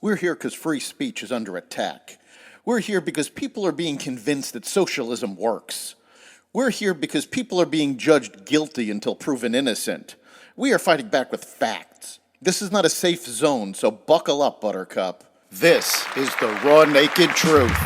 We're here because free speech is under attack. We're here because people are being convinced that socialism works. We're here because people are being judged guilty until proven innocent. We are fighting back with facts. This is not a safe zone, so buckle up, Buttercup. This is the raw, naked truth.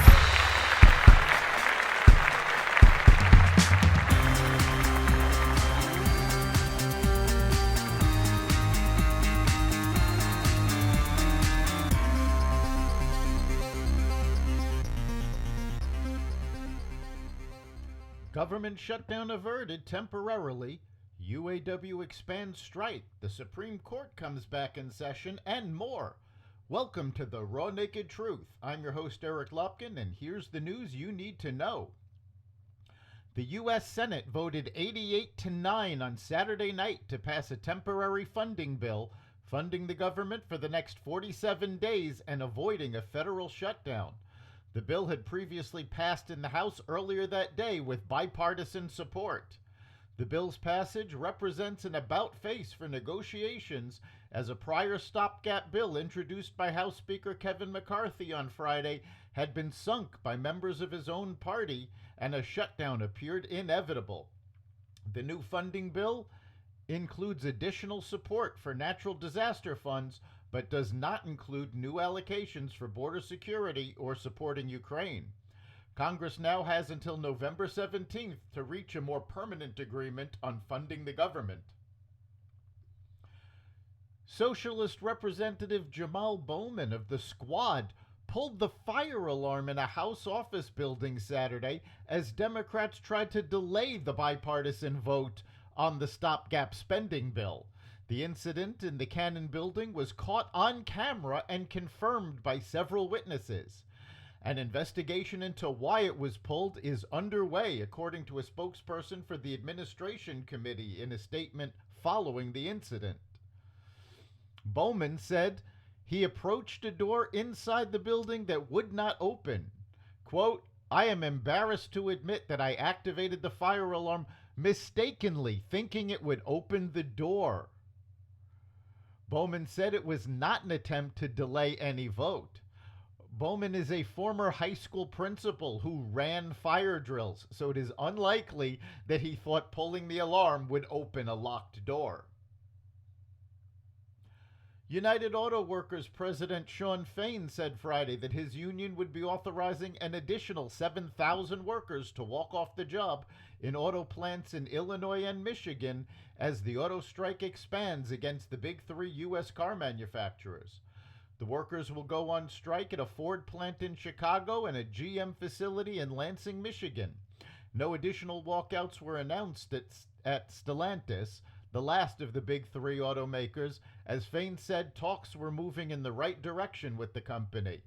Government shutdown averted temporarily. UAW expands strike. The Supreme Court comes back in session, and more. Welcome to the Raw Naked Truth. I'm your host, Eric Lopkin, and here's the news you need to know. The U.S. Senate voted 88-9 on Saturday night to pass a temporary funding bill, funding the government for the next 47 days and avoiding a federal shutdown. The bill had previously passed in the House earlier that day with bipartisan support. The bill's passage represents an about-face for negotiations, as a prior stopgap bill introduced by House Speaker Kevin McCarthy on Friday had been sunk by members of his own party, and a shutdown appeared inevitable. The new funding bill includes additional support for natural disaster funds, but does not include new allocations for border security or supporting Ukraine. Congress now has until November 17th to reach a more permanent agreement on funding the government. Socialist Representative Jamal Bowman of the Squad pulled the fire alarm in a House office building Saturday as Democrats tried to delay the bipartisan vote on the stopgap spending bill. The incident in the Cannon building was caught on camera and confirmed by several witnesses. An investigation into why it was pulled is underway, according to a spokesperson for the Administration Committee in a statement following the incident. Bowman said he approached a door inside the building that would not open. Quote, "I am embarrassed to admit that I activated the fire alarm mistakenly, thinking it would open the door." Bowman said it was not an attempt to delay any vote. Bowman is a former high school principal who ran fire drills, so it is unlikely that he thought pulling the alarm would open a locked door. United Auto Workers President Shawn Fain said Friday that his union would be authorizing an additional 7,000 workers to walk off the job in auto plants in Illinois and Michigan as the auto strike expands against the big three U.S. car manufacturers. The workers will go on strike at a Ford plant in Chicago and a GM facility in Lansing, Michigan. No additional walkouts were announced at Stellantis, the last of the big three automakers, as Fain said talks were moving in the right direction with the company.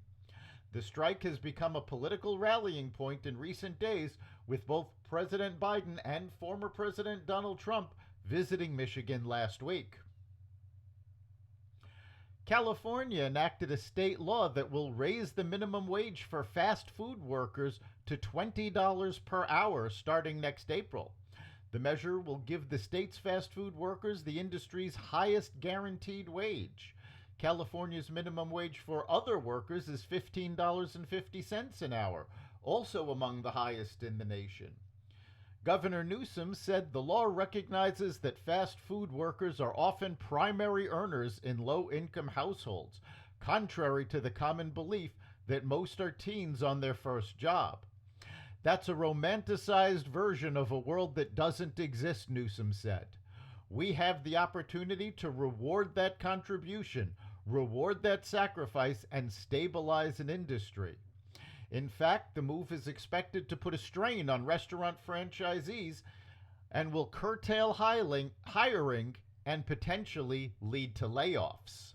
The strike has become a political rallying point in recent days, with both President Biden and former President Donald Trump visiting Michigan last week. California enacted a state law that will raise the minimum wage for fast food workers to $20 per hour starting next April. The measure will give the state's fast food workers the industry's highest guaranteed wage. California's minimum wage for other workers is $15.50 an hour, also among the highest in the nation. Governor Newsom said the law recognizes that fast food workers are often primary earners in low-income households, contrary to the common belief that most are teens on their first job. That's a romanticized version of a world that doesn't exist, Newsom said. We have the opportunity to reward that contribution, reward that sacrifice, and stabilize an industry. In fact, the move is expected to put a strain on restaurant franchisees and will curtail hiring and potentially lead to layoffs.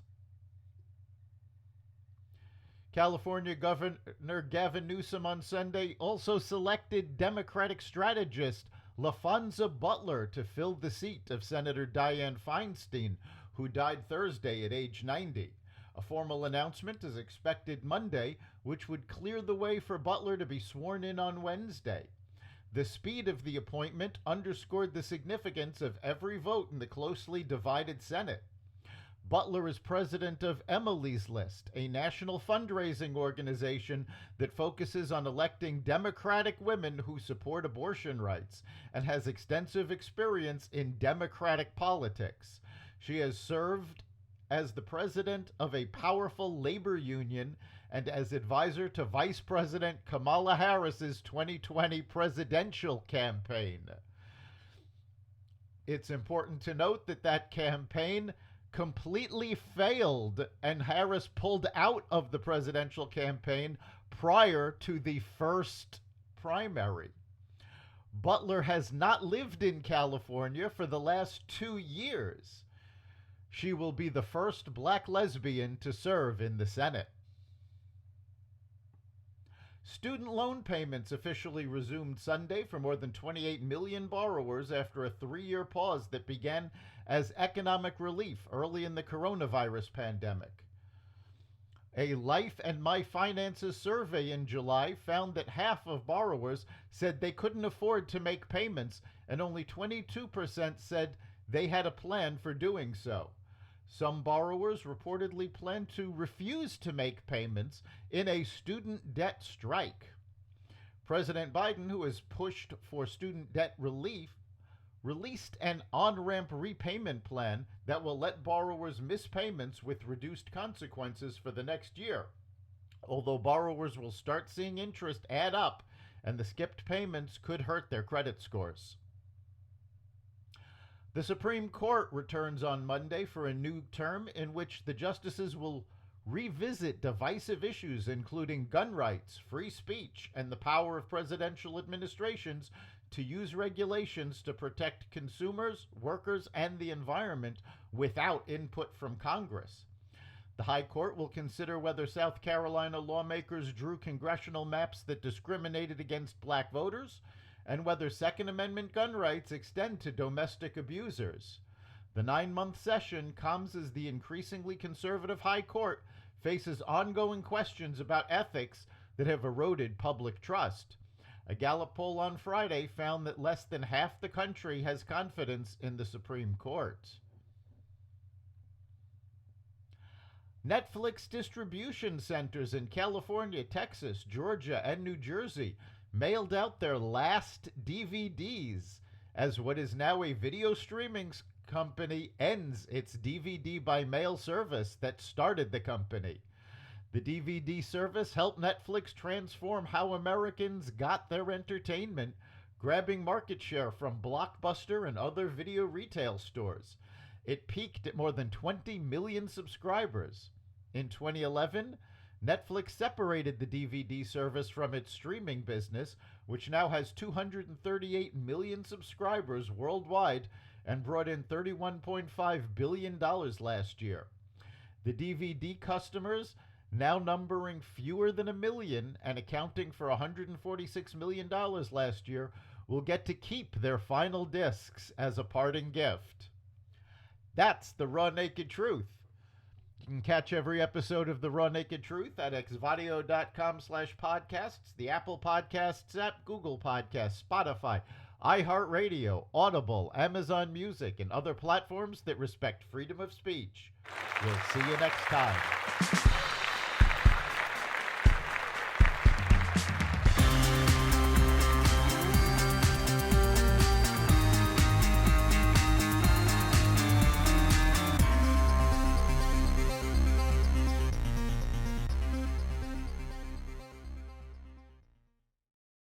California Governor Gavin Newsom on Sunday also selected Democratic strategist LaFonza Butler to fill the seat of Senator Dianne Feinstein, who died Thursday at age 90. A formal announcement is expected Monday, which would clear the way for Butler to be sworn in on Wednesday. The speed of the appointment underscored the significance of every vote in the closely divided Senate. Butler is president of Emily's List, a national fundraising organization that focuses on electing Democratic women who support abortion rights and has extensive experience in Democratic politics. She has served as the president of a powerful labor union and as advisor to Vice President Kamala Harris's 2020 presidential campaign. It's important to note that that campaign completely failed, and Harris pulled out of the presidential campaign prior to the first primary. Butler has not lived in California for the last 2 years. She will be the first black lesbian to serve in the Senate. Student loan payments officially resumed Sunday for more than 28 million borrowers after a 3-year pause that began as economic relief early in the coronavirus pandemic. A Life and My Finances survey in July found that half of borrowers said they couldn't afford to make payments, and only 22% said they had a plan for doing so. Some borrowers reportedly plan to refuse to make payments in a student debt strike. President Biden, who has pushed for student debt relief, released an on-ramp repayment plan that will let borrowers miss payments with reduced consequences for the next year. Although borrowers will start seeing interest add up, and the skipped payments could hurt their credit scores. The Supreme Court returns on Monday for a new term in which the justices will revisit divisive issues including gun rights, free speech, and the power of presidential administrations to use regulations to protect consumers, workers, and the environment without input from Congress. The High Court will consider whether South Carolina lawmakers drew congressional maps that discriminated against black voters, and whether Second Amendment gun rights extend to domestic abusers. The 9-month session comes as the increasingly conservative High Court faces ongoing questions about ethics that have eroded public trust. A Gallup poll on Friday found that less than half the country has confidence in the Supreme Court. Netflix distribution centers in California, Texas, Georgia, and New Jersey mailed out their last DVDs as what is now a video streaming company ends its DVD by mail service that started the company. The DVD service helped Netflix transform how Americans got their entertainment, grabbing market share from Blockbuster and other video retail stores. It peaked at more than 20 million subscribers. In 2011, Netflix separated the DVD service from its streaming business, which now has 238 million subscribers worldwide and brought in $31.5 billion last year. The DVD customers, now numbering fewer than 1 million and accounting for $146 million last year, will get to keep their final discs as a parting gift. That's the Raw Naked Truth. You can catch every episode of The Raw Naked Truth at xvadio.com/podcasts, the Apple Podcasts app, Google Podcasts, Spotify, iHeartRadio, Audible, Amazon Music, and other platforms that respect freedom of speech. We'll see you next time.